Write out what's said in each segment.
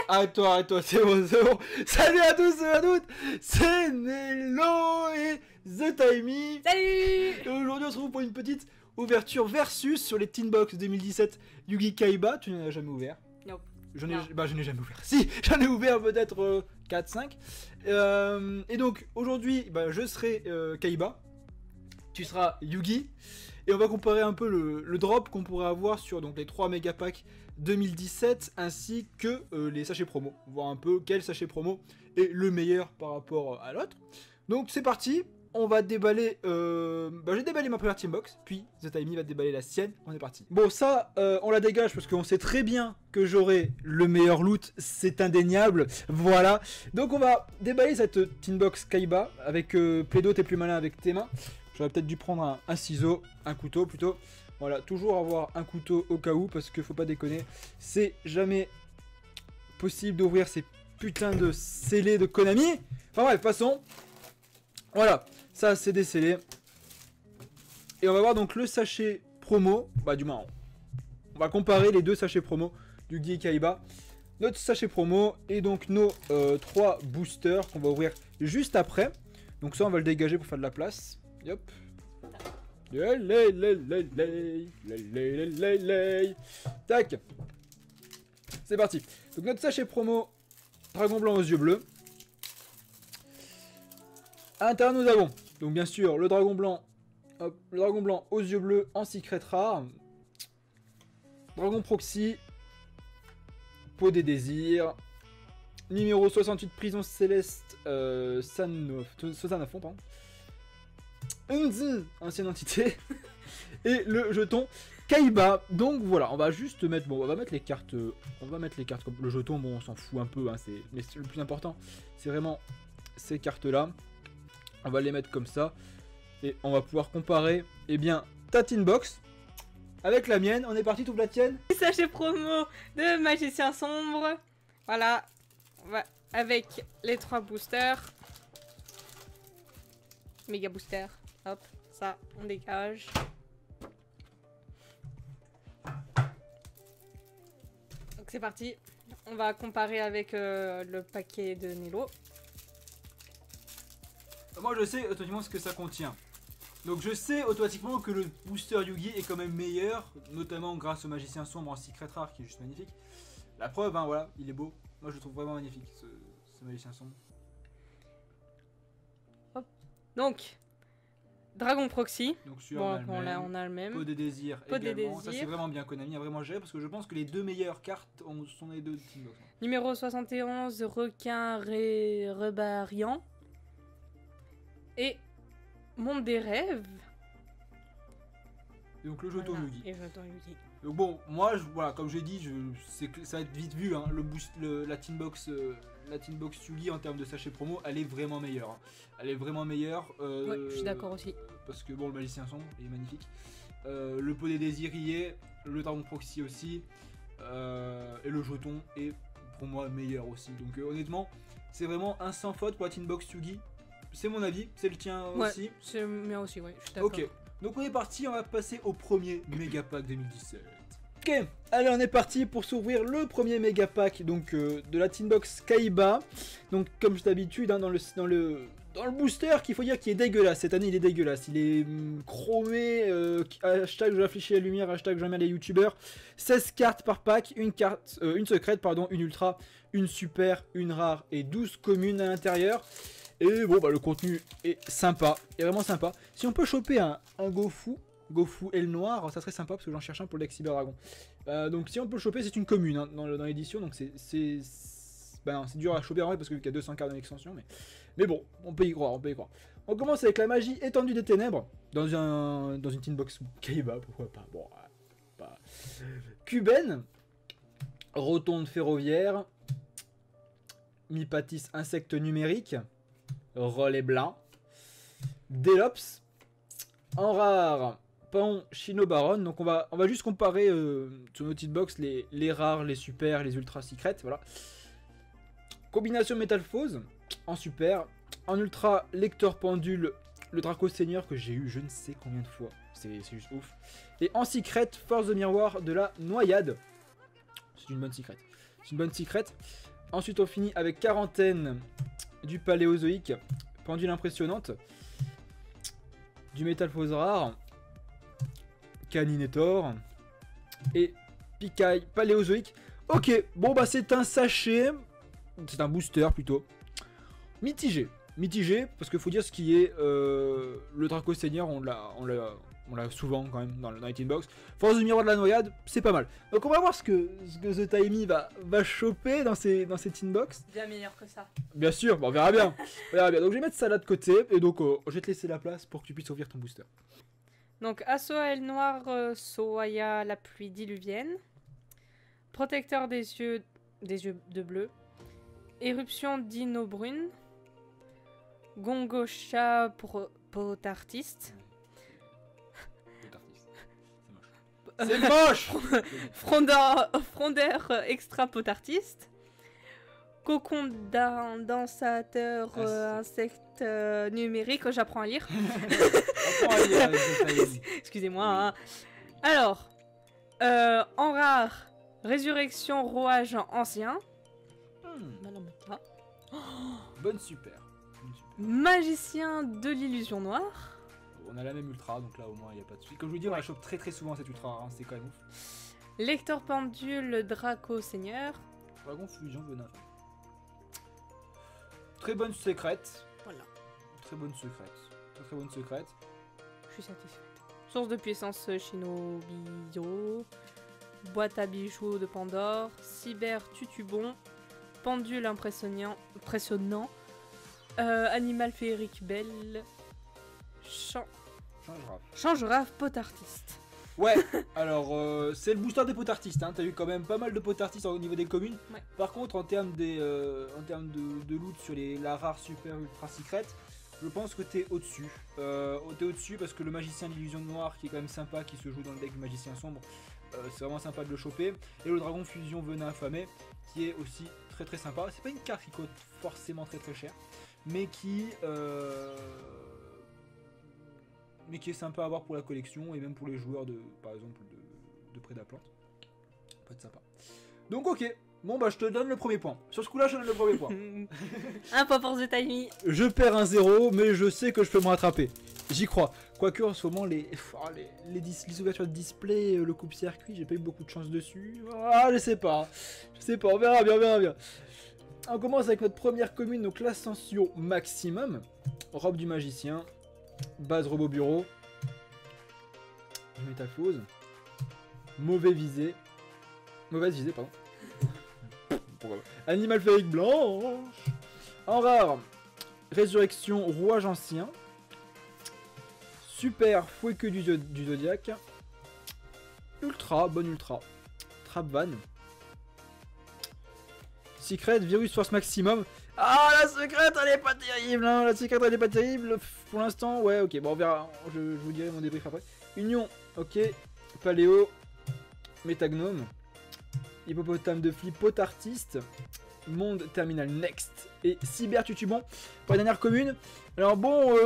Arrête-toi, c'est bon, c'est bon. Salut à tous et à toutes, c'est Nello et The Timey. Salut. Et aujourd'hui on se retrouve pour une petite ouverture versus sur les Teen Box 2017 Yu-Gi Kaiba. Tu n'en as jamais ouvert? Non. Je n'ai jamais ouvert. Si, j'en ai ouvert peut-être 4-5. Et donc aujourd'hui, je serai Kaiba. Tu seras Yugi. Et on va comparer un peu le drop qu'on pourrait avoir sur donc, les 3 méga packs 2017 ainsi que les sachets promo. Voir un peu quel sachet promo est le meilleur par rapport à l'autre. Donc c'est parti. On va déballer... j'ai déballé ma première team box, puis The Timey va déballer la sienne. On est parti. Bon, ça, on la dégage parce qu'on sait très bien que j'aurai le meilleur loot. C'est indéniable. Voilà. Donc on va déballer cette team box Kaiba avec Plaido, t'es plus malin avec tes mains. J'aurais peut-être dû prendre un ciseau, un couteau plutôt. Voilà, toujours avoir un couteau au cas où, parce que faut pas déconner. C'est jamais possible d'ouvrir ces putains de scellés de Konami. Enfin bref, passons. Voilà, ça c'est des scellés. Et on va voir donc le sachet promo. Du moins, on va comparer les deux sachets promo du Yu-Gi Kaiba. Notre sachet promo et donc nos 3 boosters qu'on va ouvrir juste après. Donc ça on va le dégager pour faire de la place. Yop. Tac. C'est parti. Donc notre sachet promo Dragon Blanc aux yeux bleus. À l'intérieur nous avons donc bien sûr le Dragon Blanc. Hop, le Dragon Blanc aux yeux bleus en secret rare. Dragon Proxy. Peau des désirs. Numéro 68 Prison Céleste. Sanafon, pardon. Ancienne entité. Et le jeton Kaiba. Donc voilà, on va juste mettre... Bon, on va mettre les cartes... On va mettre les cartes comme le jeton. Bon, on s'en fout un peu. Hein, mais le plus important, c'est vraiment ces cartes-là. On va les mettre comme ça. Et on va pouvoir comparer, eh bien, ta teen box avec la mienne. On est parti, tout la tienne. Sachet promo de Magicien Sombre. Voilà. Avec les 3 boosters. Méga booster. Hop, ça, on dégage. Donc c'est parti. On va comparer avec le paquet de Nello. Moi je sais automatiquement ce que ça contient. Donc je sais automatiquement que le booster Yugi est quand même meilleur, notamment grâce au Magicien Sombre en secret rare qui est juste magnifique. La preuve, hein, voilà, il est beau. Moi je le trouve vraiment magnifique ce Magicien Sombre. Hop. Donc, Dragon Proxy. Donc sur bon, on a le même. Peau des désirs également. Ça c'est vraiment bien, Konami a vraiment géré parce que je pense que les deux meilleures cartes sont les deux Team Box. Numéro 71, Requin Rebarian. Et Monde des rêves. Et donc le jeton Yugi. Et jeton Yugi. Donc bon, moi, voilà, comme j'ai dit, ça va être vite vu, hein, la Teen Box Yugi en termes de sachet promo, elle est vraiment meilleure. Hein. Elle est vraiment meilleure. Ouais, je suis d'accord aussi. Parce que bon, le Magicien Sombre est magnifique. Le pot des désirs y est, le Dragon Proxy aussi, et le jeton est pour moi meilleur aussi. Donc honnêtement, c'est vraiment un sans faute pour la Teen Box Yugi. C'est mon avis, c'est le tien aussi. C'est le mien aussi, ouais, je suis d'accord. Ok, donc on est parti, on va passer au premier Mega Pack 2017. Ok, allez on est parti pour s'ouvrir le premier Mega Pack donc, de la Teen Box Kaiba. Donc comme d'habitude, hein, dans le booster qu'il faut dire qu'il est dégueulasse. Cette année il est dégueulasse, il est chromé, hashtag je réfléchis à la lumière, hashtag j'aime les youtubeurs. 16 cartes par pack, une secrète, pardon, une ultra, une super, une rare et 12 communes à l'intérieur. Et bon, le contenu est sympa, est vraiment sympa. Si on peut choper un Gofu L noir, ça serait sympa parce que j'en cherche un pour le deck Cyber Dragon. Donc si on peut le choper, c'est une commune hein, dans l'édition, donc c'est dur à choper en vrai parce qu'il y a 200 cartes dans l'extension, mais bon, on peut y croire, On commence avec la magie étendue des ténèbres dans une Teen Box Kaiba, pourquoi pas. Bon, pas. Cuben, rotonde ferroviaire, Mipatis insecte numérique. Relais blanc, Delops, en rare, Pan Chino Baron. Donc on va juste comparer sur nos petites box les rares, les super, les ultra secrets, voilà. Combination métalphose, en super, en ultra lecteur pendule, le Draco Seigneur que j'ai eu je ne sais combien de fois, c'est juste ouf. Et en secret, force de miroir de la noyade. c'est une bonne secrète. C'est une bonne secrète. Ensuite, on finit avec quarantaine du paléozoïque, pendule impressionnante, du métalphose rare, Caninator et Pikaille paléozoïque. Ok, bon bah c'est un sachet, c'est un booster plutôt, mitigé. Mitigé, parce qu'il faut dire ce qui est le Draco Seigneur, on l'a souvent quand même dans les Teen Box. Force du miroir de la noyade, c'est pas mal. Donc on va voir ce que The Timey va choper dans ces Teen Box. Bien meilleur que ça. Bien sûr, bon, on verra bien. On verra bien. Donc je vais mettre ça là de côté, et donc je vais te laisser la place pour que tu puisses ouvrir ton booster. Donc Asoa Aile Noire, Soaya la pluie diluvienne. Protecteur des yeux de bleu. Éruption Dino Brune. Gongosha Potartiste. C'est moche. Frondeur extra potartiste. Cocon dansateur insecte numérique. J'apprends à lire. Excusez-moi. Hein. Alors, en rare, résurrection rouage ancien. Bonne super. Magicien de l'illusion noire. On a la même ultra, donc là au moins il n'y a pas de soucis. Comme je vous dis, on la chope très souvent cette ultra, hein, c'est quand même ouf. Lecteur pendule Draco Seigneur. Dragon fusion venin. Très bonne secrète. Voilà. Très bonne secrète. Très bonne secrète. Je suis satisfaite. Source de puissance Shinobiyo. Boîte à bijoux de Pandore. Cyber Tutubon. Pendule impressionnant. Animal féerique belle. Changerave potartiste. Ouais, alors c'est le booster des potartistes, hein. T'as eu quand même pas mal de potartistes au niveau des communes. Ouais. Par contre, en termes de loot sur la rare super ultra secrète, je pense que t'es au-dessus. T'es au-dessus parce que le magicien d'illusion noire qui est quand même sympa, qui se joue dans le deck du magicien sombre, c'est vraiment sympa de le choper. Et le dragon fusion venin affamé qui est aussi très sympa. C'est pas une carte qui coûte forcément très cher, mais qui est sympa à avoir pour la collection et même pour les joueurs par exemple de Prédaplante. Peut être sympa. Donc ok, bon bah je te donne le premier point. Sur ce coup là je te donne le premier point. Un point pour The Timey. Je perds un 0 mais je sais que je peux me rattraper. J'y crois. Quoique en ce moment les ouvertures de display, le coupe-circuit, j'ai pas eu beaucoup de chance dessus. Ah je sais pas, on verra bien. On commence avec notre première commune, donc l'ascension maximum. Robe du magicien. Base robot bureau. Métaphose. Mauvaise visée, pardon. Pourquoi pas. Animal féerique blanche. En rare, résurrection rouage ancien. Super fouet que du zodiaque. Ultra, bonne ultra. Trapvan. Secret, virus force maximum. Ah, la secrète elle est pas terrible, hein. La secrète elle est pas terrible. Pour l'instant, ouais, ok, bon on verra. Je vous dirai mon débrief après. Union, ok. Paléo. Métagnome. Hippopotame de flip, potartiste. Monde terminal next. Et cyber tutubon pour la dernière commune. Alors bon,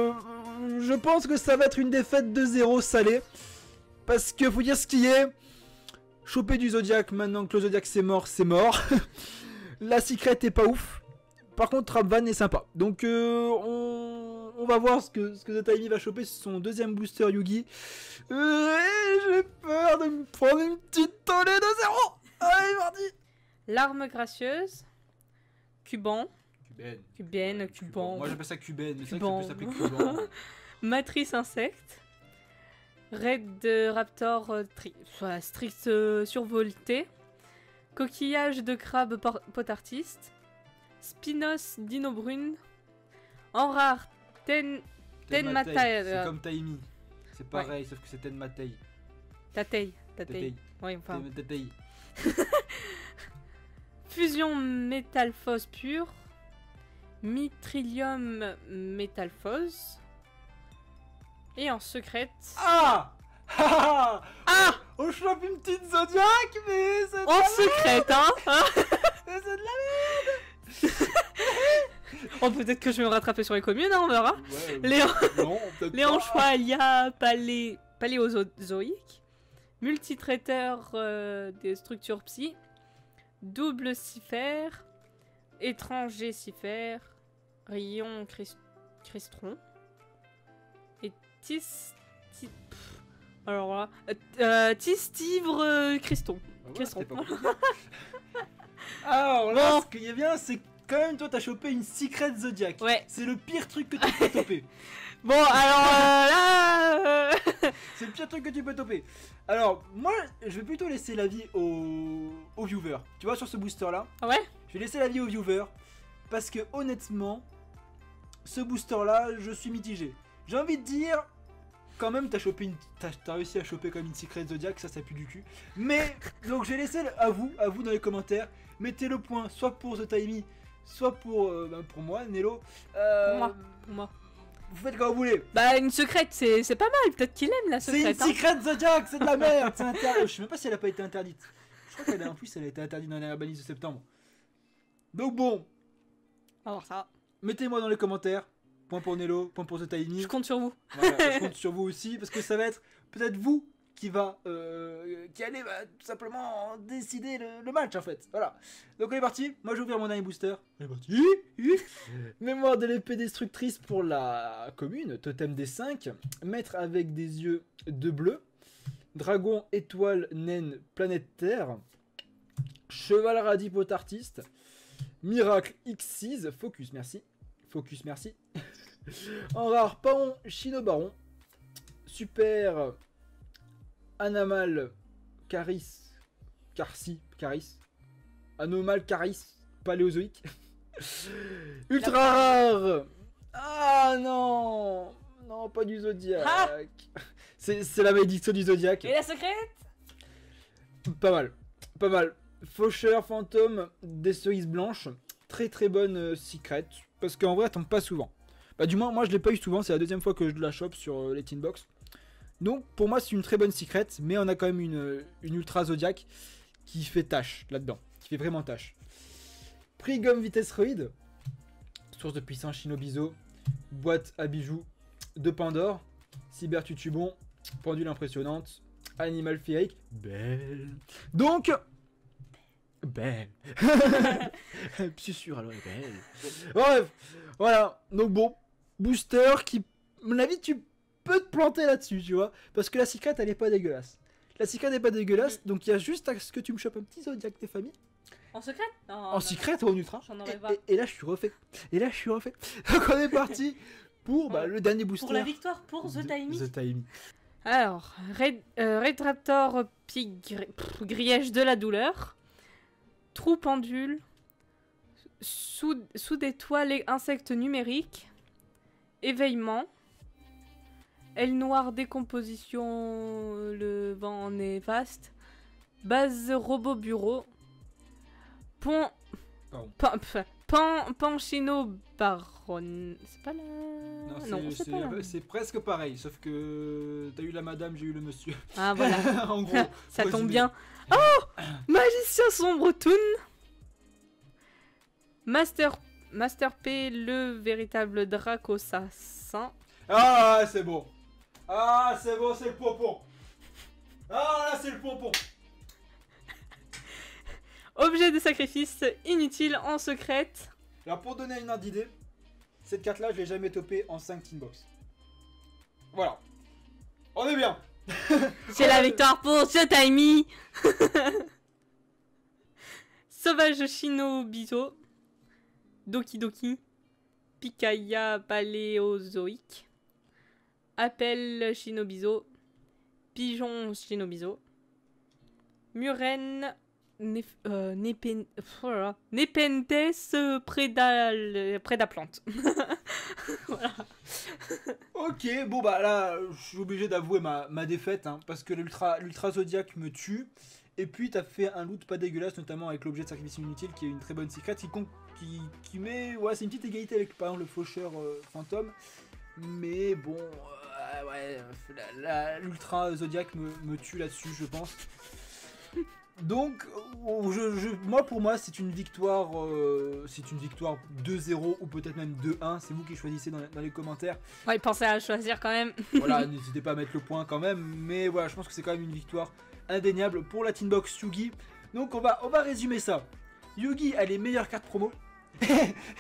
je pense que ça va être une défaite de 0 salée. Parce que faut dire ce qui est. Choper du zodiaque maintenant que le zodiaque c'est mort, c'est mort. La secrète est pas ouf. Par contre, Trapvan est sympa. Donc, on va voir ce que The Timey va choper sur son deuxième booster Yugi. J'ai peur de me prendre une petite tollée de 0. Allez, mardi. L'arme gracieuse. Cuban. Cuban. Moi, j'appelle ça cubaine, mais c'est vrai que ça peut s'appeler Cuban. Matrice insecte. Raid de Raptor strict survolté. Coquillage de crabe potartiste. Spinos Dino Brune. En rare, Tenmatei. C'est comme Timey. C'est pareil, sauf que c'est Tenmatei. Tatei. Oui, enfin. Tatei. Fusion métalphose pure. Mitrillium métalphose. Et en secrète. Ah on chope une petite zodiaque, mais c'est de en secrète, hein. Mais c'est de la merde. Oh, peut-être que je vais me rattraper sur les communes, hein, on verra. Ouais, Léon Choya paléozoïque. Multitraiteur des structures psy. Double Cipher, Étranger Cipher, Rayon Cristron, et alors là, Tistivre Criston. C'était pas compliqué. Alors là, Bon. ce qui est bien, c'est quand même toi t'as chopé une Secret Zodiac. Ouais. C'est le pire truc que tu peux toper. Bon, alors là... C'est le pire truc que tu peux toper. Alors, moi, je vais plutôt laisser l'avis aux viewers. Tu vois, sur ce booster là, Ouais. je vais laisser l'avis aux viewers. Parce que honnêtement, ce booster là, je suis mitigé. J'ai envie de dire, quand même, t'as réussi à choper comme une Secret Zodiac, ça pue du cul. Mais, donc je vais laisser à vous dans les commentaires. Mettez le point, soit pour The Timey, soit pour moi, Nello. Pour moi. Vous faites comme vous voulez. Bah, une secrète, c'est pas mal. Peut-être qu'il aime la C'est une secrète. Secret Zodiac, c'est de la merde. Je sais même pas si elle a pas été interdite. Je crois qu'elle a en plus, elle a été interdite dans la dernière balise de septembre. Donc bon, Alors ça, mettez-moi dans les commentaires. Point pour Nello, point pour The Timey. je compte sur vous. Voilà, je compte sur vous aussi parce que ça va être peut-être vous qui allez tout simplement décider le match en fait. Voilà. Donc on est parti. Moi je vais ouvrir mon dernier booster. On est parti. Mémoire de l'épée destructrice pour la commune. Totem des 5. Maître avec des yeux de bleu. Dragon, étoile, naine, planète Terre. Cheval radipot artiste. Miracle X6. Focus, merci. Focus, merci. En rare, Paon, Chinobaron. Super Anamal Caris. Anomal Caris. Paléozoïque. Ultra rare. Ah non. Non, pas du Zodiac. Ah. C'est la malédiction du Zodiac. Et la secrète? Pas mal. Pas mal. Faucheur, fantôme, des cerises blanches. Très très bonne secret. Parce qu'en vrai, elle tombe pas souvent. Bah, du moins, moi je l'ai pas eu souvent. C'est la deuxième fois que je la chope sur les Teen Box. Donc, pour moi, c'est une très bonne secret. Mais on a quand même une Ultra Zodiac qui fait tâche là-dedans. Qui fait vraiment tâche. Prix gomme vitesse roïde. Source de puissance Shinobizo. Boîte à bijoux de Pandore. Cyber Tutubon. Pendule impressionnante. Animal féerique. Belle. Donc. Belle. C'est sûr, alors elle est belle. Bref, voilà. Donc bon, booster qui, à mon avis, tu peux te planter là-dessus, tu vois. Parce que la secret, elle est pas dégueulasse. La secret n'est pas dégueulasse, donc il y a juste à ce que tu me chopes un petit Zodiac des familles. En secret? Non, En secret ou en ultra. J'en aurais pas. Et là, je suis refait. Donc on est parti pour le dernier booster. Pour la victoire, pour The Timey. The Timey. Alors, Red Raptor Griège de la douleur. Trou pendule. Sous d'étoiles et insectes numériques. Éveillement. Aile noire décomposition. Le vent néfaste. Base robot bureau. Panchino Baron. C'est pas la. Non, c'est pas la. C'est presque pareil, sauf que t'as eu la madame, j'ai eu le monsieur. Ah voilà. En gros. Ça faut tombe résumer. bien. Oh, Magicien sombre Toon. Master P, le véritable Dracosassin. Ah, c'est bon. Ah, c'est bon, c'est le pompon. Ah, là, c'est le pompon. Objet de sacrifice inutile en secrète. Alors, pour donner une ordre d'idée, cette carte-là, je l'ai jamais topée en 5 Teen Box. Voilà. On est bien. C'est la victoire pour The Timey. Sauvage Shinobizo. Doki Doki. Pikaia paléozoïque. Appel Shinobizo. Pigeon Shinobizo. Muren Nepentes Prédaplante. Voilà. Ok, bon bah là, je suis obligé d'avouer ma défaite, hein, parce que l'Ultra Zodiac me tue. Et puis t'as fait un loot pas dégueulasse, notamment avec l'objet de sacrifice inutile, qui est une très bonne secret, qui met... Ouais, c'est une petite égalité avec par exemple le faucheur fantôme. Mais bon, ouais, l'Ultra Zodiac me tue là-dessus, je pense. Donc, moi pour moi c'est une victoire 2-0 ou peut-être même 2-1, c'est vous qui choisissez dans les commentaires. Ouais, pensez à choisir quand même. Voilà, n'hésitez pas à mettre le point quand même, mais voilà, je pense que c'est quand même une victoire indéniable pour la Teen Box Yugi. Donc on va résumer ça. Yugi a les meilleures cartes promo.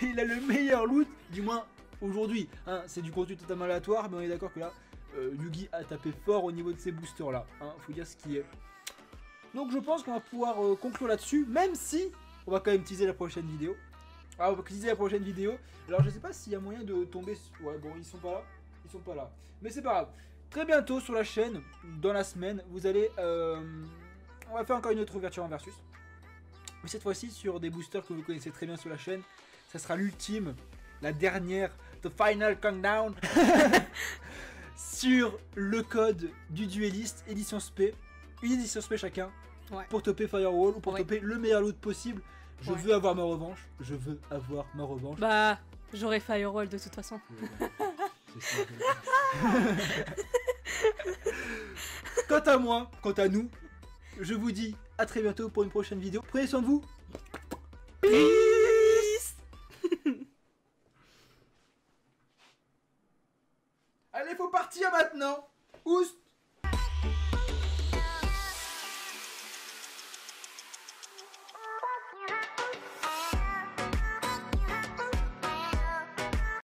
Il a le meilleur loot, du moins aujourd'hui. Hein, c'est du contenu totalement aléatoire, mais on est d'accord que là, Yugi a tapé fort au niveau de ces boosters là. Hein, faut dire ce qui est. Donc je pense qu'on va pouvoir conclure là-dessus, même si on va quand même teaser la prochaine vidéo. Ah, on va teaser la prochaine vidéo. Alors je sais pas s'il y a moyen de tomber. Ouais, bon, ils sont pas là. Ils sont pas là. Mais c'est pas grave. Très bientôt sur la chaîne, dans la semaine, vous allez. On va faire encore une autre ouverture en versus. Mais cette fois-ci sur des boosters que vous connaissez très bien sur la chaîne. Ça sera l'ultime, la dernière, the final countdown. Sur le code du dueliste, édition SP. Une édition SP chacun. Ouais. Pour topper Firewall ou pour topper le meilleur loot possible. Je Ouais. veux avoir ma revanche. Je veux avoir ma revanche. Bah, j'aurai Firewall de toute façon. Quant à moi, quant à nous, je vous dis à très bientôt pour une prochaine vidéo. Prenez soin de vous. Peace. Allez, faut partir maintenant. Oust.